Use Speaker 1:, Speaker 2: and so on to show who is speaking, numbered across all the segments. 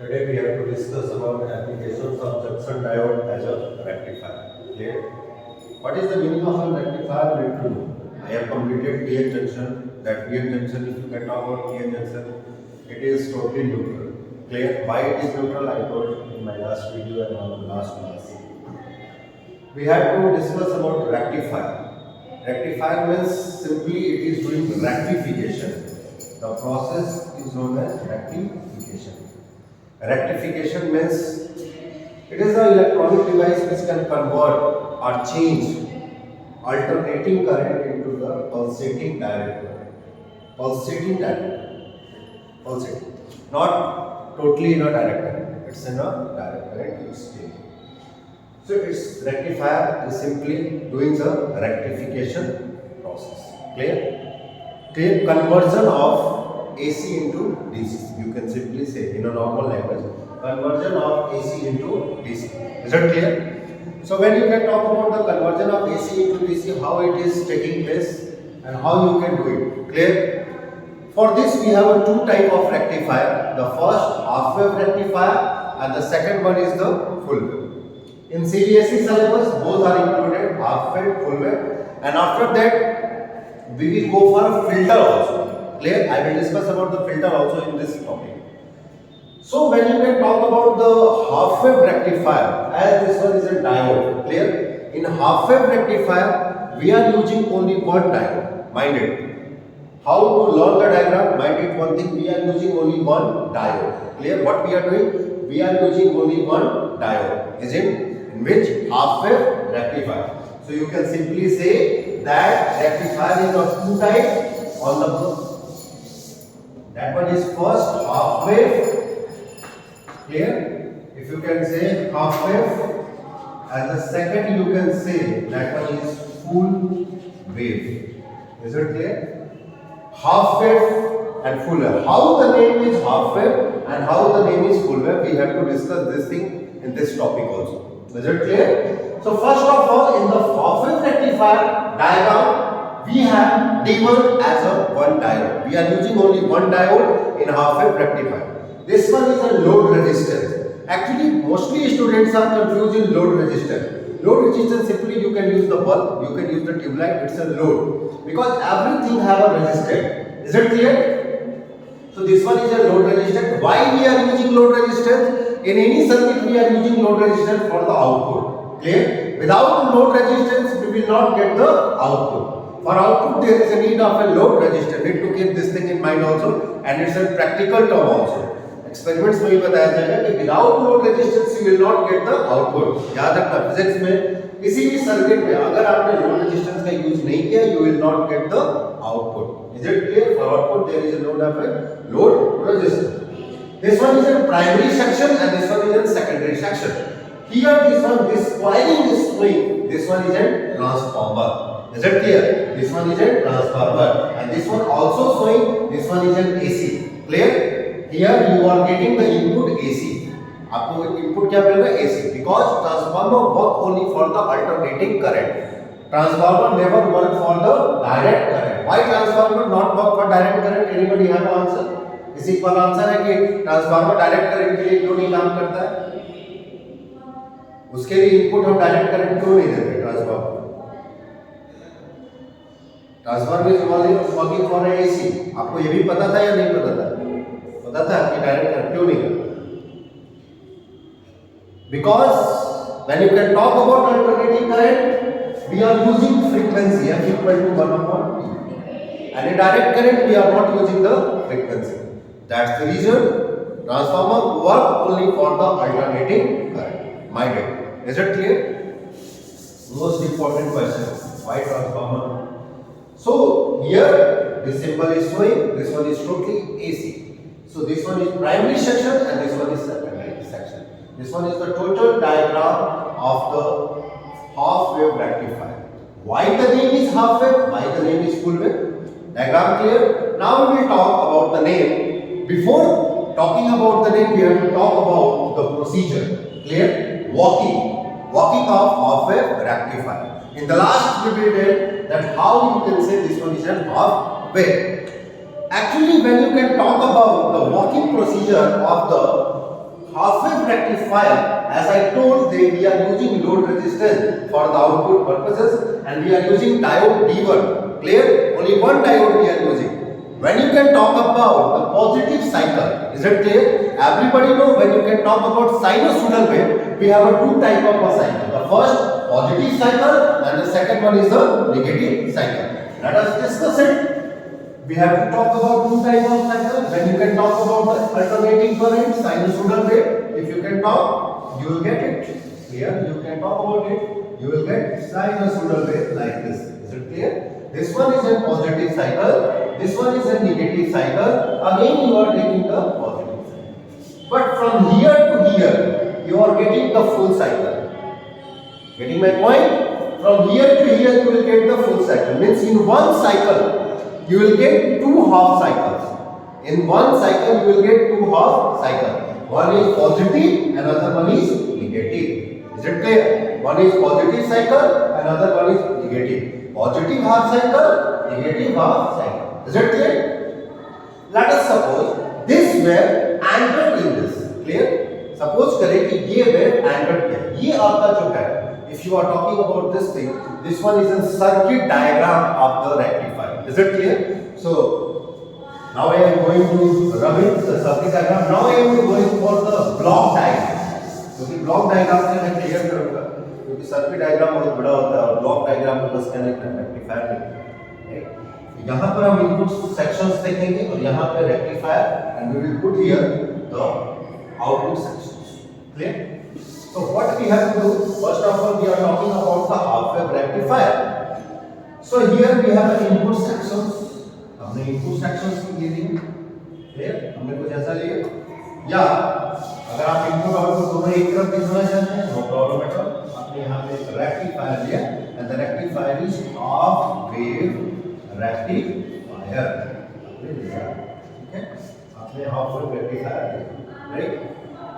Speaker 1: Today we have to discuss about applications of junction diode as a rectifier. Clear? What is the meaning of a rectifier? Need to know. I have completed PN junction. That PN junction, if you can talk about PN junction, it is totally neutral. Clear? Why it is neutral? I told in my last video and on the last class. We have to discuss about rectifier. Rectifier means simply it is doing rectification. The process is known as rectification. Rectification means it is an electronic device which can convert or change alternating current into the pulsating direct current. Pulsating direct current. Pulsating. Not totally in a direct current. It's in a direct current use. So its rectifier is simply doing the rectification process. Clear? Clear conversion of AC into DC. You can simply say in a normal language, conversion of AC into DC. Is that clear? So when you can talk about the conversion of AC into DC, how it is taking place and how you can do it. Clear? For this we have a two type of rectifier. The first half wave rectifier and the second one is the full wave. In CBSE syllabus, both are included, half wave, full wave, and after that, we will go for a filter also. Clear? I will discuss about the filter also in this topic. So, when you can talk about the half wave rectifier, as this one is a diode, clear? In half wave rectifier, we are using only one diode. Mind it. How to learn the diagram? Mind it one thing, we are using only one diode. Clear? What we are doing? We are using only one diode. Is it? Which half wave rectifier. So you can simply say that rectifier is of two types. On the that one is first half wave. Clear? If you can say half wave, and the second you can say that one is full wave. Is it clear? Half wave and full wave. How the name is half wave and how the name is full wave, we have to discuss this thing in this topic also. Is it clear? So first of all, in the half wave rectifier diagram, we have D1 as a one diode. We are using only one diode in half wave rectifier. This one is a load resistance. Actually, mostly students are confused in load resistance. Load resistance simply you can use the bulb, you can use the tube light. It's a load because everything have a resistance. Is it clear? So this one is a load resistance. Why we are using load resistance? In any circuit we are using load resistance for the output. Clear? Without load resistance we will not get the output. For output there is a need of a load resistance. Need to keep this thing in mind also, and it's a practical term also. Experiments में भी बताया जाएगा कि without load resistance you will not get the output. याद रखना physics में किसी भी सर्किट में अगर आपने लोड रेजिस्टेंस का यूज नहीं किया you will not get the output. Is it clear? For output there is a load of a load resistance. This one is in primary section and this one is in secondary section. Here this coiling is swing. This one is in transformer. Is it clear? This one is in transformer and this one also swing. This one is in AC. Clear? Here you are getting the input AC. आपको input क्या मिल रहा है? AC. Because transformer work only for the alternating current. Transformer never work for the direct current. Why transformer not work for direct current? Anybody have answer? इसी पर answer है कि transformer direct current के लिए क्यों नहीं काम करता है? उसके लिए इनपुट हम डायरेक्ट करंट क्यों नहीं देते? Transformer is only working for AC. आपको ये भी पता था या नहीं पता था? पता था कि डायरेक्ट करंट क्यों नहीं करता? Because when you can talk about alternating current, we are using frequency f equal to 1 upon p. And in direct current we are not using the frequency. That's the reason transformer work only for the alternating current. Mind it. Is it clear? Most important question. Why transformer? So here this symbol is showing this one is totally AC. So this one is primary section and this one is secondary section. This one is the total diagram of the half wave rectifier. Why the name is half wave? Why the name is full wave? Diagram clear? Now we will talk about the name. Before talking about the name, we have to talk about the procedure. Clear? Working of half wave rectifier. In the last we did that how you can say this one is a half wave. Actually, when you can talk about the working procedure of the half wave rectifier, as I told, we are using load resistance for the output purposes, and we are using diode D1. Clear? Only one diode we are using. When you can talk about the positive cycle, is it clear? Everybody know when you can talk about sinusoidal wave, we have a two type of a cycle. The first positive cycle and the second one is the negative cycle. Let us discuss it. We have to talk about two type of cycle. When you can talk about the alternating current, sinusoidal wave, if you can talk, you will get it. Here you can talk about it, you will get sinusoidal wave like this. Is it clear? This one is a positive cycle, this one is a negative cycle. Again you are taking the positive cycle. But from here to here, you are getting the full cycle. Getting my point? From here to here, you will get the full cycle. Means in one cycle, you will get two half cycles. In one cycle, you will get two half cycles. One is positive, another one is negative. Is it clear? One is positive cycle, another one is negative. Positive half cycle, negative half cycle. Is it clear? Let us suppose this wave anchored in this. Clear? Suppose करें कि ये wave anchored है. ये आपका जो है, if you are talking about this thing, this one is a circuit diagram of the rectifier. Is it clear? So now I am going to rub it the circuit diagram. Now I am going for the block diagram. क्योंकि block diagram से मैं clear करूंगा, क्योंकि circuit diagram बहुत बड़ा होता है और ब्लॉक डायग्राम में बस कनेक्ट रेक्टिफायर में यहाँ पर हम इनपुट सेक्शंस देखेंगे और यहाँ पे rectifier and we will put here the output sections. Clear? So what we have to do, first of all we are talking about the half wave rectifier. So here we have an input sections. हमने input sections लिए दिए. Clear? हमने कुछ ऐसा लिए या अगर आप इनपुट आउटपुट दोनों एक तरफ दिखाना चाहते हैं, नो प्रॉब्लम एट ऑल. आपने यहाँ पे रेक्टिफायर लिया and the rectifier is half wave rectifier. ठीक है, आपने हाफ वेव रेक्टिफायर लिया. राइट?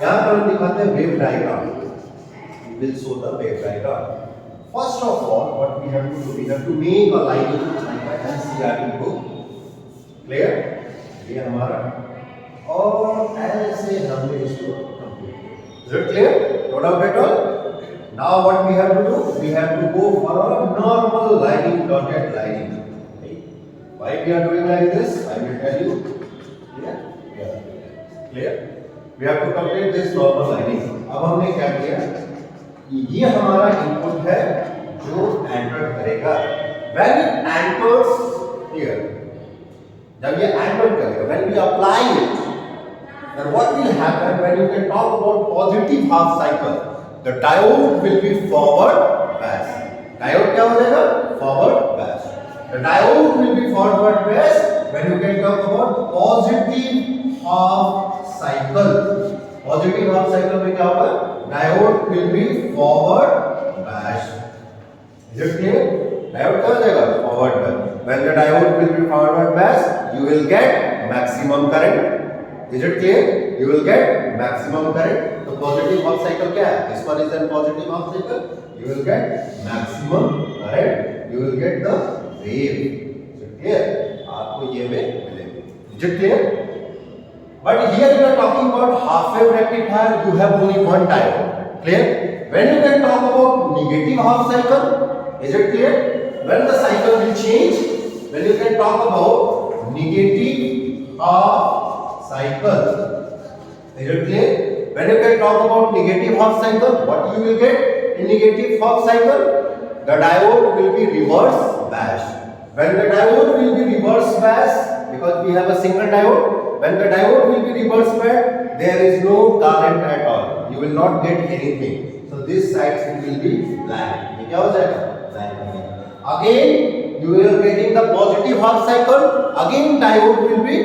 Speaker 1: यहाँ पर हम दिखाते हैं wave diagram. We will show the wave diagram. First of all, what we have to do, we have to make a line like an NCERT book. Clear? ये हमारा और ऐसे हमने इसको कंप्लीट किया. Is it clear? No doubt at all. Now what we have to do? We have to go for a normal lining, dotted lining. Okay. Why we are doing like this? I will tell you. Clear? Yeah. Clear? We have to complete this normal lining. अब हमने क्या किया? ये हमारा input है जो enter करेगा. When it enters here, जब ये एंटर करेगा, when we apply it, then what will happen when you can talk about positive half cycle? The diode will be forward bias. Diode क्या हो जाएगा? Forward bias. The diode will be forward bias when you can talk about positive half cycle. Positive half cycle में क्या होगा? Diode will be forward bias. Is it clear? Diode क्या हो जाएगा? Forward bias. When the diode will be forward bias, you will get maximum current. Is it clear? You will get maximum current. तो positive half cycle क्या है? This one is a positive half cycle. You will get maximum current. You will get the wave. Is it clear? आपको ये wave मिलेगी. Is it clear? But here you are talking about half wave rectifier. You have only one type. Clear? When you can talk about negative half cycle, is it clear? When the cycle will change, when you can talk about negative half cycle, is it clear? When you can talk about negative half cycle, what you will get in negative half cycle? The diode will be reverse biased. When the diode will be reverse biased, because we have a single diode, when the diode will be reverse biased, there is no current at all. You will not get anything. So this side will be blank. ये क्या हो जाएगा? Blank. Again, you are getting the positive half cycle. Again, diode will be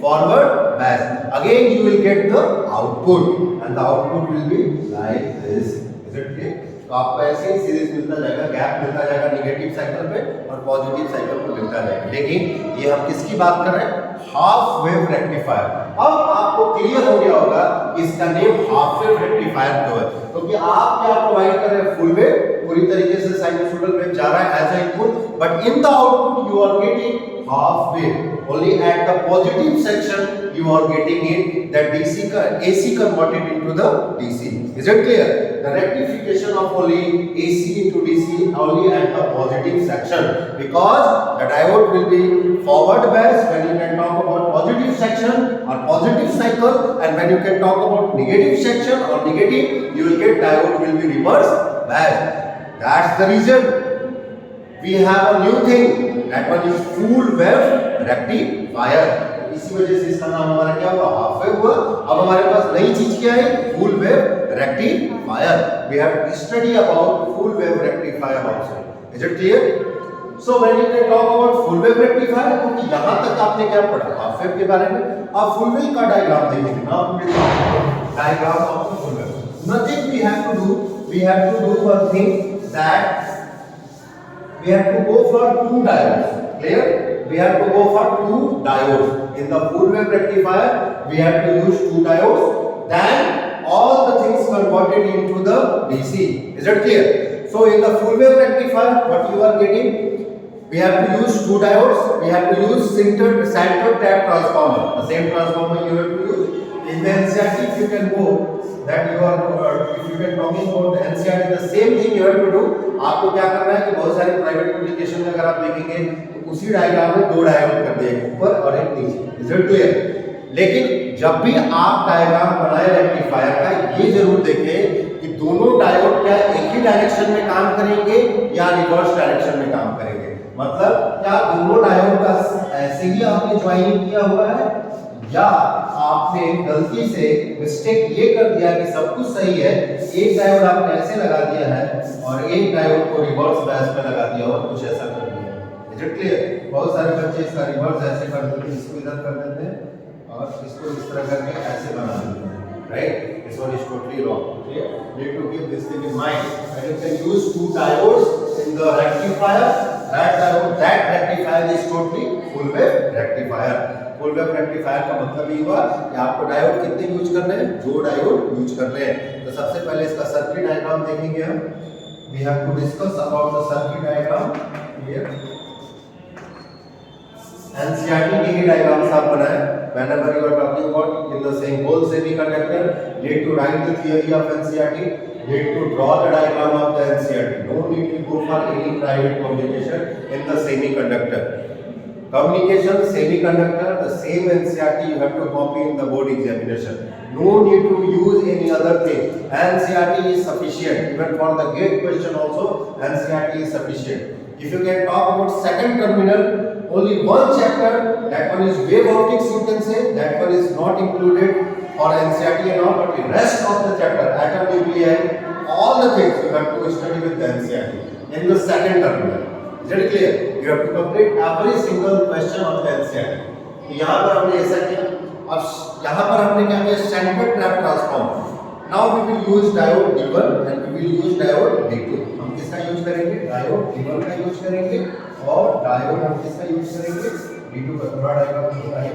Speaker 1: forward biased. Again, you will get the output, and the output will be like this. Is it clear? तो आपको ऐसे ही series मिलता जाएगा, gap मिलता जाएगा negative cycle पे और positive cycle पे मिलता जाएगा. लेकिन ये हम किसकी बात कर रहे हैं? Half wave rectifier. अब आपको क्लियर हो गया होगा कि इसका नेम हाफ वेव रेक्टिफायर क्यों है. क्योंकि आप क्या प्रोवाइड कर रहे हैं? फुल वेव, पूरी तरीके से साइनसॉइडल वेव जा रहा है as a input, but in the output you are getting half wave. only at the positive section you are getting it that AC converted into the DC. Is it clear? The rectification of only AC into DC only at the positive section, because the diode will be forward bias when you can talk about positive section or positive cycle, and when you can talk about negative section or negative, you will get diode will be reverse bias. That's the reason we have a new thing, that one is full wave rectifier. इसी वजह से इसका नाम हमारा क्या हुआ, half wave हुआ. अब हमारे पास नई चीज क्या है, full wave rectifier. We have to study about full wave rectifier also. Is it clear? So when you can talk about full wave rectifier, क्योंकि यहां तक आपने क्या पढ़ा, हाफ वेव के बारे में. अब फुल वेव का डायग्राम देखेंगे. Now we will talk diagram of full wave. Nothing we have to do, we have to do one thing, that we have to go for two diodes. Clear? We have to go for two diodes. In the full wave rectifier, we have to use two diodes. Then all the things converted into the DC. Is it clear? So in the full wave rectifier, what you are getting? We have to use two diodes. We have to use center tap transformer. The same transformer you have to use. In the NCERT, if you can go, that you are if you can talking about the NCERT, the same thing you have to do. आपको क्या करना है कि बहुत सारे private publication में अगर आप देखेंगे तो उसी डायग्राम में दो डायोड कर दिए, एक ऊपर और एक नीचे. Is it clear? लेकिन जब भी आप डायग्राम बनाए रेक्टिफायर का, ये जरूर देखें कि दोनों डायोड क्या एक ही डायरेक्शन में काम करेंगे या रिवर्स डायरेक्शन में काम करेंगे. मतलब क्या दोनों डायोड का ऐसे ही आपने ज्वाइनिंग किया हुआ है, या आपने गलती से मिस्टेक ये कर दिया कि सब कुछ सही है, एक डायोड आपने ऐसे लगा दिया है और एक डायोड को रिवर्स बायस पे लगा दिया और कुछ ऐसा कर दिया. Is it clear? बहुत सारे बच्चे इसका रिवर्स ऐसे कर देते हैं, इसको इधर कर देते हैं और इसको इस तरह करके ऐसे बना देते हैं. Right? This one is totally wrong. Clear? Need to keep this thing in mind. And you can use two diodes in the rectifier. that rectifier is totally full wave rectifier. Full wave rectifier का मतलब ये हुआ कि आपको diode कितने use करने हैं, जो डायोड यूज करने हैं. तो सबसे पहले इसका सर्किट डायग्राम देखेंगे हम. We have to discuss about the circuit diagram. Here NCERT के ही डायग्राम्स आप बनाएं. whenever you are talking about in the same whole semiconductor, need to write the theory of NCERT, need to draw the diagram of the NCERT. No need to go for any private publication in the semiconductor. Communication, semiconductor, the same NCERT you have to copy in the board examination. No need to use any other thing. NCERT is sufficient. Even for the gate question also, NCERT is sufficient. If you can talk about second terminal, only one chapter, that one is wave optics, you can say, that one is not included for NCERT and all, but the rest of the chapter, atom nuclei, all the things you have to study with the NCERT in the second terminal. Is it clear? You have to complete every single question of the NCERT. तो यहाँ पर हमने ऐसा किया. अब यहाँ पर हमने क्या किया, centre trap transformer. Now we will use diode D1 and we will use diode D2. हम किसका यूज करेंगे, डायोड D1 का यूज करेंगे, और डायोड हम किसका यूज करेंगे, D2 का. थोड़ा डायग्राम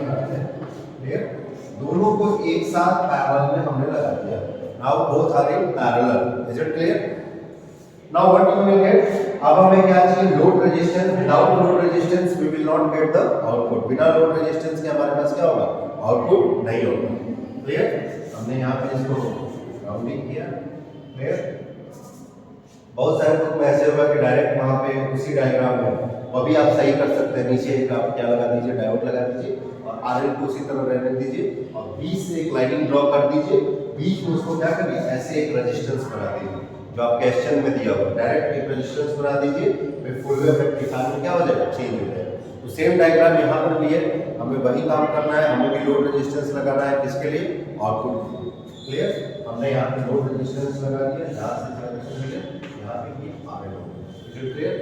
Speaker 1: बनाते हैं. क्लियर? दोनों को एक साथ पैरेलल में हमने लगा दिया. Now both are in parallel. Is it clear? Now what you will get? अब हमें क्या चाहिए, load resistance. Without load resistance we will not get the output. बिना लोड रेजिस्टेंस के हमारे पास क्या होगा, आउटपुट नहीं होगा. क्लियर? हमने यहाँ पे इसको राउंडिंग किया. क्लियर? बहुत सारे लोग में ऐसे होगा कि डायरेक्ट वहाँ पे उसी डायग्राम में, वो भी आप सही कर सकते हैं. नीचे एक आप क्या लगा दीजिए, डायोड लगा दीजिए और आरएल को उसी तरह रहने दीजिए और बीच से एक लाइनिंग ड्रॉ कर दीजिए. बीच में उसको क्या करिए, ऐसे एक रेजिस्टेंस बना दीजिए जो आप क्वेश्चन में दिया हुआ. डायरेक्ट एक रेजिस्टेंस बना दीजिए, फिर फुल वेव रेक्टिफायर में क्या हो जाएगा, चेंज हो जाएगा. तो सेम डायग्राम यहाँ पर भी है. हमें वही काम करना है. हमें भी लोड रेजिस्टेंस लगाना है. किसके लिए, आउटपुट. क्लियर? हमने यहाँ पे लोड रेजिस्टेंस लगा दिया, यहाँ से कनेक्शन मिले, यहाँ पे भी आरएल हो. Is it clear?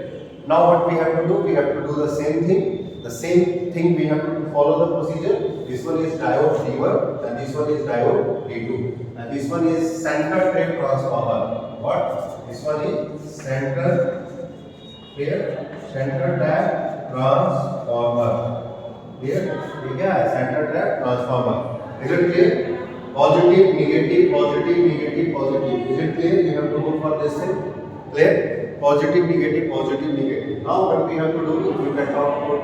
Speaker 1: Now what we have to do, we have to do the same thing. The same thing we have to follow the procedure. This one is diode D1 and this one is diode D2 and this one is center trap transformer. What? This one is center trap transformer. Clear? ये क्या है, center trap transformer. Is it clear? Positive, negative, positive, negative, positive. Is it clear? You have to go for this thing. Clear? Positive, negative, positive, negative. Now what we have to do, we can talk about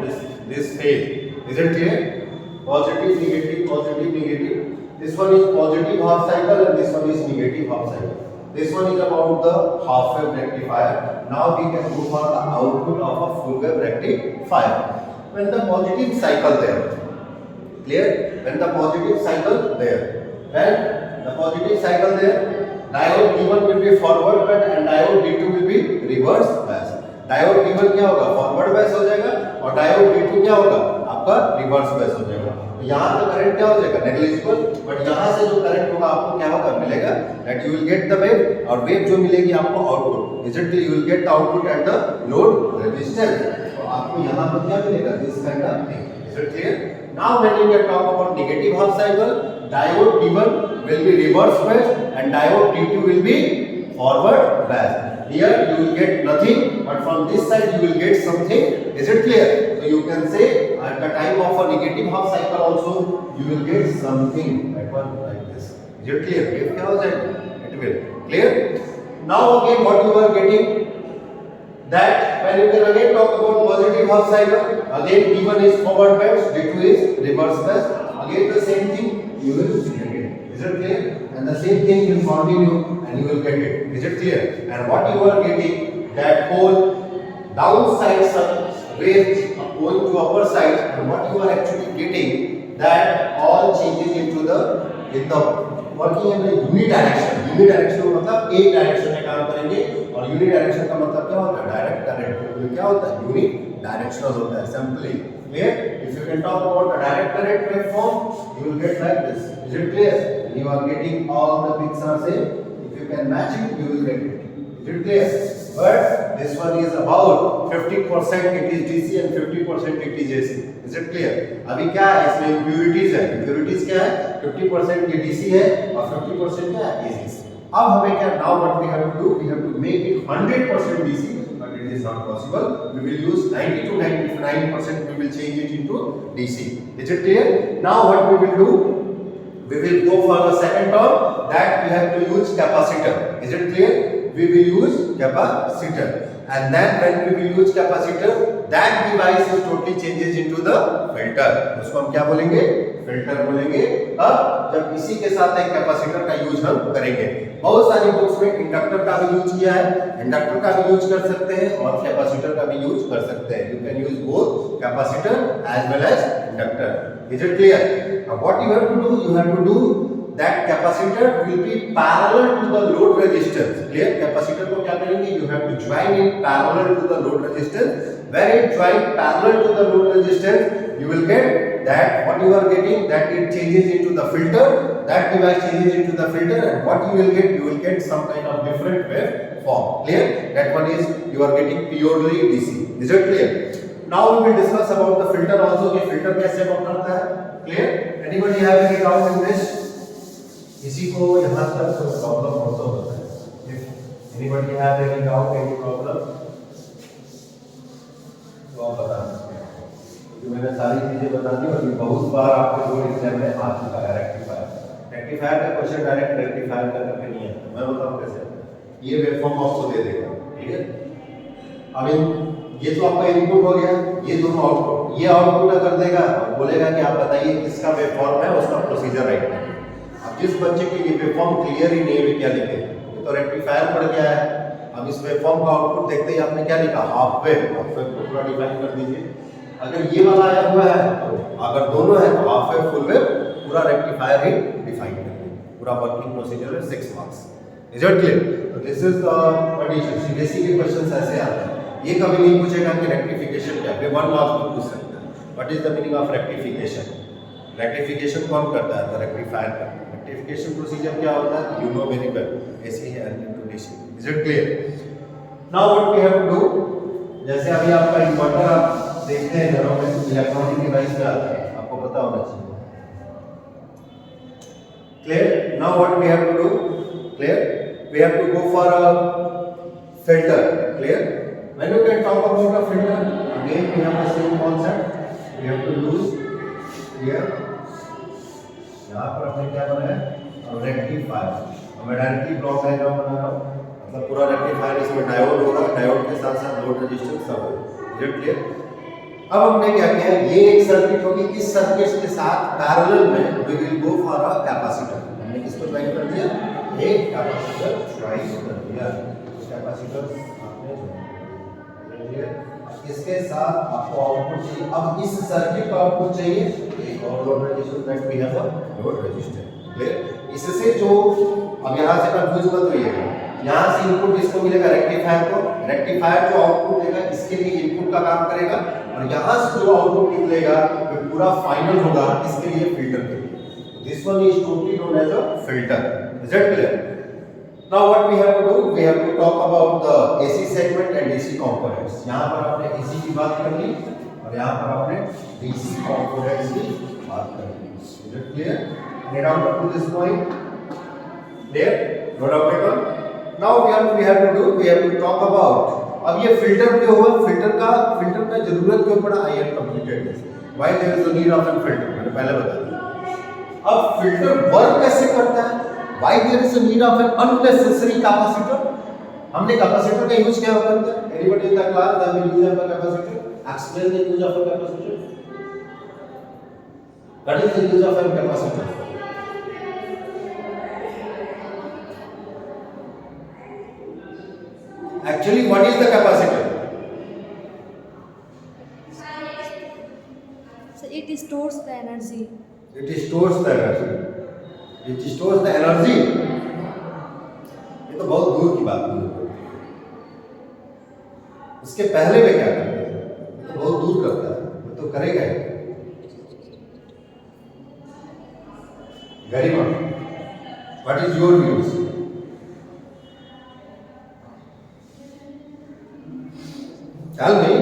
Speaker 1: this phase. Is it clear? Positive, negative, positive, negative. This one is positive half cycle and this one is negative half cycle. This one is about the half wave rectifier. Now we can go for the output of a full wave rectifier. When the positive cycle there, clear? When the positive cycle there, when the positive cycle there, diode D1 will be forward bias and diode D2 will be reverse bias. Diode D1 क्या होगा, forward bias हो जाएगा और diode D2 क्या होगा, आपका reverse bias हो जाएगा। तो यहाँ का करंट क्या हो जाएगा, नेग्लिजिबल, बट यहाँ से जो करंट होगा आपको क्या होगा, मिलेगा that you will get the wave, और वेव जो मिलेगी आपको output, immediately you will get the output at the load resistance. तो आपको यहाँ पर क्या मिलेगा, this kind of thing. Is it clear? Now when you can talk about negative half cycle, diode D1 will be reverse bias and diode D2 will be forward bias. Here you will get nothing, but from this side you will get something. Is it clear? So you can say at the time of a negative half cycle also you will get something like one like this. Is it clear? Wave क्या हो जाएगा? It will. Clear? Now again what you are getting, that when you can again talk about positive half cycle, again D1 is forward bias, D2 is reverse bias. Again the same thing you will get it. Is it clear? And the same thing will continue and you will get it. Is it clear? And what you are getting, that whole downside wave going to upper side, and what you are actually getting, that all changes into the working in the unit direction. Unit direction मतलब एक direction में काम करेंगे, और unit direction का मतलब क्या होता है, डायरेक्ट करंट। तो क्या होता है, यूनिट डायरेक्शनल होता है simply. Clear? If you can talk about a direct current waveform, you will get like this. Is it clear? And you are getting all the peaks are same. If you can match it, you will get it. Is it clear? But this one is about 50% it is DC and 50% it is AC. Is it clear? अभी क्या है, इसमें impurities है। Impurities क्या है, 50% ये DC है और 50% क्या है, AC। अब हमें क्या, now what we have to do, we have to make it 100% DC. It is not possible. We will use 90 to 99%. We will change it into DC. Is it clear? Now what we will do? We will go for the second term, that we have to use capacitor. Is it clear? We will use capacitor, and then when we will use capacitor, that device is totally changes into the filter. उसको हम क्या बोलेंगे, filter बोलेंगे। अब जब इसी के साथ एक कैपेसिटर का यूज हम करेंगे, बहुत सारी बुक्स में इंडक्टर का भी यूज किया है, इंडक्टर का भी यूज कर सकते हैं और कैपेसिटर का भी यूज कर सकते हैं। You can use both capacitor as well as inductor. Is it clear? Now what you have to do, you have to do that capacitor will be parallel to the load resistance. Clear? Capacitor को क्या करेंगे, you have to join it parallel to the load resistance. When it join parallel to the load resistance, you will get that what you are getting, that it changes into the filter, that device changes into the filter, and what you will get some kind of different wave form. Clear? That one is you are getting purely DC. Is it clear? Now we will discuss about the filter also, कि filter कैसे work करता है। Clear? Anybody have any doubt in this? किसी को यहाँ तक कोई problem हो तो बताएं। If anybody have any doubt, any problem, तो आप बता सकते हैं, क्योंकि मैंने सारी चीजें बता दी और ये बहुत बार आपके बोर्ड एग्जाम में आ चुका है। रेक्टिफायर का क्वेश्चन डायरेक्ट रेक्टिफायर का करके नहीं है, मैं बताऊँ कैसे। ये वेवफॉर्म आपको दे देगा, ठीक है। अब ये तो आपका इनपुट हो गया, ये दोनों आउटपुट, ये आउटपुट कर देगा और बोलेगा कि आप बताइए किसका वेवफॉर्म है, उसका प्रोसीजर राइट है। जिस बच्चे के लिए वेवफॉर्म क्लियर ही नहीं है, क्या लिखे, ये तो रेक्टिफायर पड़ गया है। अब इस वेवफॉर्म का आउटपुट देखते ही आपने क्या लिखा, हाफ वेव को पूरा डिफाइन कर दीजिए। अगर ये वाला आया हुआ है तो अगर दोनों है तो हाफ वेव फुल वेव पूरा रेक्टिफायर ही डिफाइन कर दीजिए। पूरा वर्किंग प्रोसीजर है, 6 मार्क्स। Is it clear? तो this is the condition. CBSE के क्वेश्चंस ऐसे आते हैं, ये कभी नहीं पूछेगा कि रेक्टिफिकेशन क्या है, 1 मार्क्स में पूछ सकता है। What is the meaning of rectification? Rectification कौन करता है, तो रेक्टिफायर करता है। रेक्टिफिकेशन प्रोसीजर क्या होता है, you know very well, AC and into DC. Is it clear? Now what we have to do, जैसे अभी आपका इन्वर्टर आप देखते हैं घरों में, इलेक्ट्रॉनिक डिवाइस में आता है, आपको पता होना चाहिए। Clear? Now what we have to do, clear, we have to go for a filter. Clear? When you can talk about a filter, again we have the same concept, we have to use here, यहाँ पर हमने क्या बनाया, rectifier. मैं directly block diagram बना रहा हूँ, पूरा रेक्टिफायर, इसमें डायोड होगा, डायोड के साथ साथ लोड रेजिस्टेंस सब है। Is it clear? अब हमने क्या किया, ये एक सर्किट होगी, इस सर्किट के साथ पैरेलल में we will go for a capacitor. हमने किसको ज्वाइन कर दिया, एक कैपेसिटर ज्वाइन कर दिया। कैपेसिटर आपने ज्वाइन किया, इसके साथ आपको आउटपुट चाहिए। अब इस सर्किट का आउटपुट चाहिए एक और load resistance that we have a load resistance. Clear? इससे जो अब यहां से कंफ्यूज मत होइएगा, यहां से इनपुट इसको मिलेगा रेक्टिफायर को, रेक्टिफायर जो आउटपुट देगा इसके लिए इनपुट का काम करेगा, और यहां से जो आउटपुट निकलेगा वो पूरा फाइनल होगा इसके लिए फिल्टर के लिए। This one is totally known as a filter. Is it clear? Now what we have to do, we have to talk about the AC segment and DC components. यहां पर आपने एसी की बात कर ली और यहां पर आपने डीसी कंपोनेंट्स की बात कर ली। Is it clear? Get down to this point. There, no doubt at all. Now we have to do, we have to talk about. अब ये फिल्टर क्यों हुआ, फिल्टर का जरूरत क्यों पड़ा, I have completed this. Why there is a need of a filter, मैंने पहले बता दिया। अब फिल्टर वर्क कैसे करता है, why there is a need of an unnecessary capacitor। हमने कैपेसिटर का यूज क्या करते हैं, anybody in the class that will use a capacitor, explain the use of a capacitor। What is the use of a capacitor? Actually, what is the capacitor?
Speaker 2: So it stores the energy.
Speaker 1: It stores the energy. It stores the energy. ये तो बहुत दूर की बात है। इसके पहले में क्या करते हैं, ये तो बहुत दूर करता है, वो तो करेगा ही। गरिमा, what is your views? Tell me.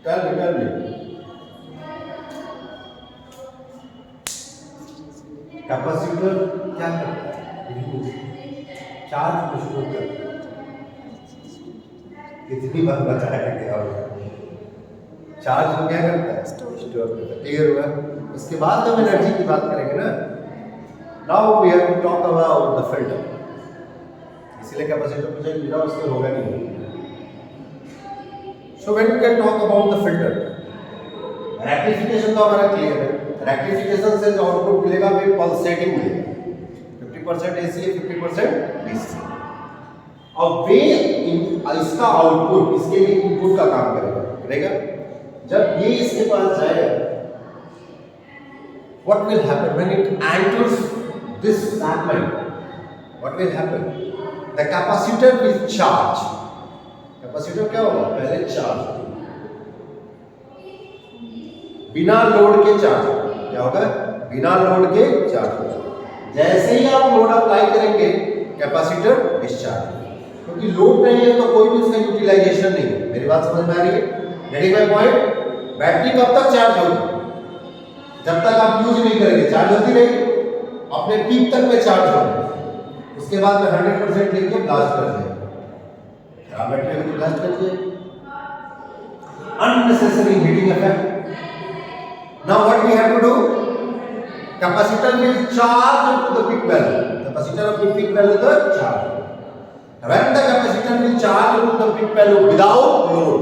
Speaker 1: Tell me. Capacitor क्या करता है, चार्ज स्टोर करता है। कितनी बार बताया गया होगा, चार्ज को क्या करता है, स्टोर करता है। क्लियर हुआ? उसके बाद हम एनर्जी की बात करेंगे ना। Now we have to talk about the filter. इसलिए कैपेसिटर को जो मिला उससे होगा नहीं। So when you can talk about the filter, rectification तो हमारा क्लियर है। रेक्टिफिकेशन से जो आउटपुट मिलेगा वो पल्सेटिंग मिलेगा, 50% एसी है, 50% डीसी। अब वे इसका आउटपुट इसके लिए इनपुट का काम करेगा। जब ये इसके पास जाएगा, what will happen when it enters this segment? What will happen? The capacitor will charge. Capacitor क्या होगा, पहले चार्ज बिना लोड के चार्ज। क्या होगा, बिना लोड के चार्ज। जैसे ही आप लोड अप्लाई करेंगे कैपेसिटर डिस्चार्ज, क्योंकि लोड नहीं है तो कोई भी उसका यूटिलाइजेशन नहीं है। मेरी बात समझ में आ रही है? Getting my point? बैटरी कब तक चार्ज होगी, जब तक आप यूज नहीं करेंगे चार्ज होती रहेगी, अपने पीक तक में चार्ज होगी। उसके बाद में 100% लेके ब्लास्ट कर देगा। खराब बैटरी को ब्लास्ट कर दिए, unnecessary heating effect. Now what we have to do? Capacitor will charge up to the peak value. Capacitor of the peak value the charge. When the capacitor will charge up to the peak value without load,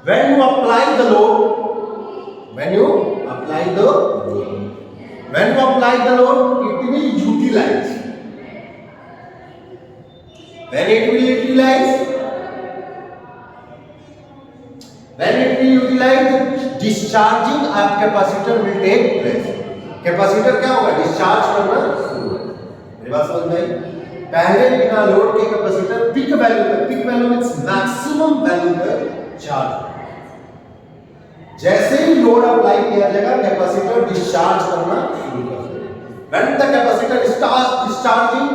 Speaker 1: when you apply the load, it will utilize. When it will utilize, discharging of capacitor will take place. Capacitor क्या होगा, discharge करना शुरू होगा। मेरी बात समझ में आई? पहले बिना लोड के कैपेसिटर पीक वैल्यू तक, peak value means maximum value तक चार्ज। जैसे ही लोड अप्लाई किया जाएगा कैपेसिटर डिस्चार्ज करना शुरू कर देगा। When the capacitor starts discharging,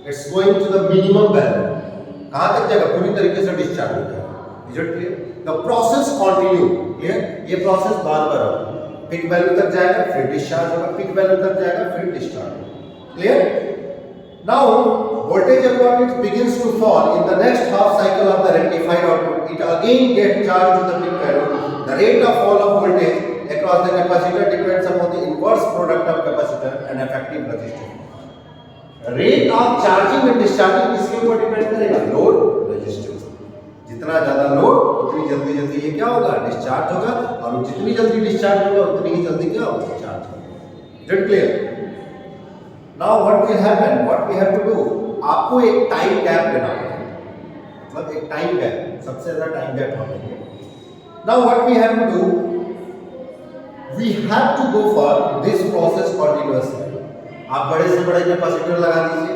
Speaker 1: it's going to the minimum value. कहां तक जाएगा, पूरी तरीके से डिस्चार्ज हो जाएगा। Is it clear? The process continue. Clear? ये प्रोसेस बार-बार होगा। पीक वैल्यू तक जाएगा, फिर डिस्चार्ज होगा, पीक वैल्यू तक जाएगा, फिर डिस्चार्ज होगा। Clear? Now voltage electronics begins to fall in the next half cycle of the rectified output it again gets charged to the peak value. The rate of fall of voltage across the capacitor depends upon the inverse product of capacitor and effective resistance. Rate of charging and discharging किसके ऊपर depend करेगा? Load resistance. जितना ज्यादा load उतनी जल्दी जल्दी ये क्या होगा? डिस्चार्ज होगा, और जितनी जल्दी डिस्चार्ज होगा उतनी ही जल्दी क्या होगा? चार्ज होगा। Is it clear? Now what will happen? What we have to do? आपको एक टाइम गैप देना पड़ेगा, मतलब एक टाइम गैप, सबसे ज्यादा टाइम गैप हम लेंगे। Now what we have to do? We have to go for this process continuously. आप बड़े से बड़े कैपेसिटर लगा दीजिए,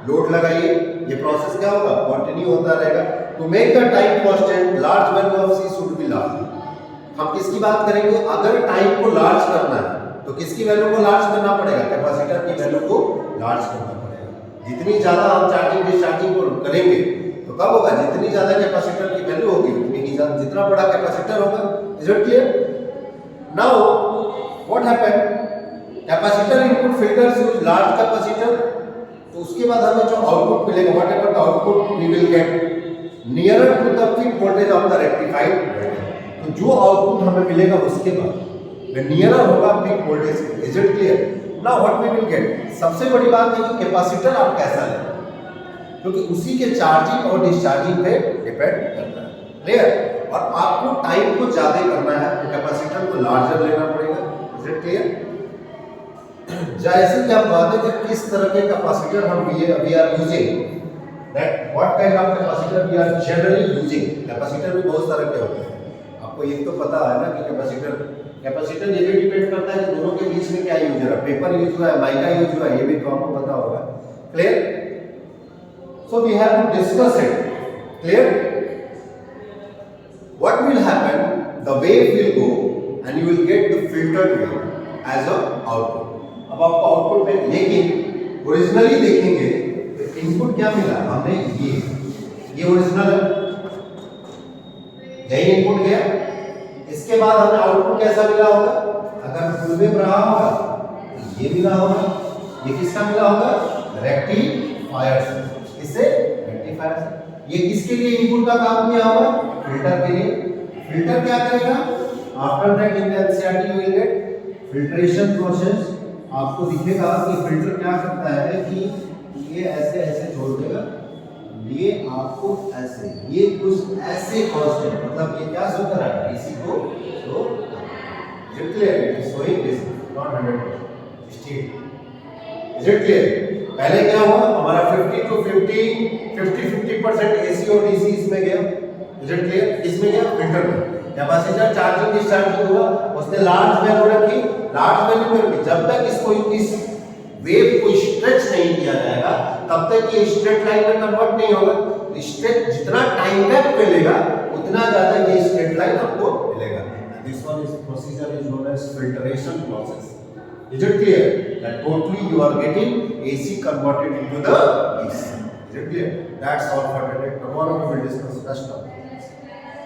Speaker 1: लोड लगाइए, ये प्रोसेस क्या होगा? कंटिन्यू होता रहेगा। To make the time constant large value of C should be large. हम किसकी बात करेंगे? अगर टाइम को लार्ज करना है तो किसकी वैल्यू को लार्ज करना पड़ेगा? कैपेसिटर की वैल्यू को लार्ज करना पड़ेगा। जितनी ज्यादा हम चार्जिंग डिस्चार्जिंग को करेंगे तो कब होगा? जितनी ज्यादा कैपेसिटर की वैल्यू होगी उतनी ही ज्यादा, जितना बड़ा कैपेसिटर होगा। Is it clear? Now what happened? Capacitor input filters use large capacitor, तो उसके बाद हमें जो आउटपुट मिलेगा, whatever the output we will get nearer to the peak voltage of the rectified. तो जो आउटपुट हमें मिलेगा उसके बाद वह नियरर होगा पीक वोल्टेज के। Is it clear? Now what we will get? सबसे बड़ी बात है कि कैपेसिटर आप कैसा लें, क्योंकि उसी के चार्जिंग और डिस्चार्जिंग पे डिपेंड करता है। क्लियर? और आपको टाइम को ज्यादा करना है तो कैपेसिटर को लार्जर लेना पड़ेगा। Is it clear? जैसे कि आप बात है कि किस तरह के कैपेसिटर हम we are using, that what kind of capacitor we are generally using. Capacitor भी बहुत तरह के होते हैं, आपको ये तो पता है ना कि कैपेसिटर ये भी डिपेंड करता है कि दोनों के बीच में क्या यूज हो रहा है, पेपर यूज हुआ है, माइका यूज हुआ है, ये भी तो आपको पता होगा। Clear? So we have to discuss it. Clear? What will happen? The wave will go and you will get the filtered wave as a output. अब आपको आउटपुट में, लेकिन ओरिजिनली देखेंगे तो इनपुट क्या मिला हमने? ये ओरिजिनल है, यही इनपुट गया। इसके बाद हमें आउटपुट कैसा मिला होगा? अगर फुल वेव रहा होगा तो ये मिला होगा। ये किसका मिला होगा? रेक्टिफायर से। किससे? रेक्टिफायर से। ये किसके लिए इनपुट का काम किया होगा? फिल्टर के लिए। फिल्टर क्या करेगा? After that in the NCERT you will gate filtration process. आपको दिखेगा कि फिल्टर क्या करता है कि ये ऐसे ऐसे छोड़ देगा, ये आपको ऐसे, ये कुछ ऐसे कांस्टेंट, मतलब ये क्या शो कर रहा है? इसी को show is it clear? It is showing this not 100% state. Is it clear? पहले क्या हुआ? हमारा 50 to 50% एसी और डीसी इसमें गया। Is it clear? इसमें गया फिल्टर में। कैपेसिटर चार्जिंग डिस्चार्जिंग हुआ, उसने लार्ज वैल्यू रखी, लार्ज वैल्यू में जब तक इसको इस वेव को स्ट्रेच नहीं किया जाएगा तब तक ये स्ट्रेट लाइन में कन्वर्ट नहीं होगा। स्ट्रेट जितना टाइम गैप मिलेगा उतना ज्यादा ये स्ट्रेट लाइन आपको मिलेगा। This one is procedure is known as filtration process. Is it clear? That totally you are getting AC converted into the DC. Is it clear? That's all for today. Tomorrow we will discuss next topic.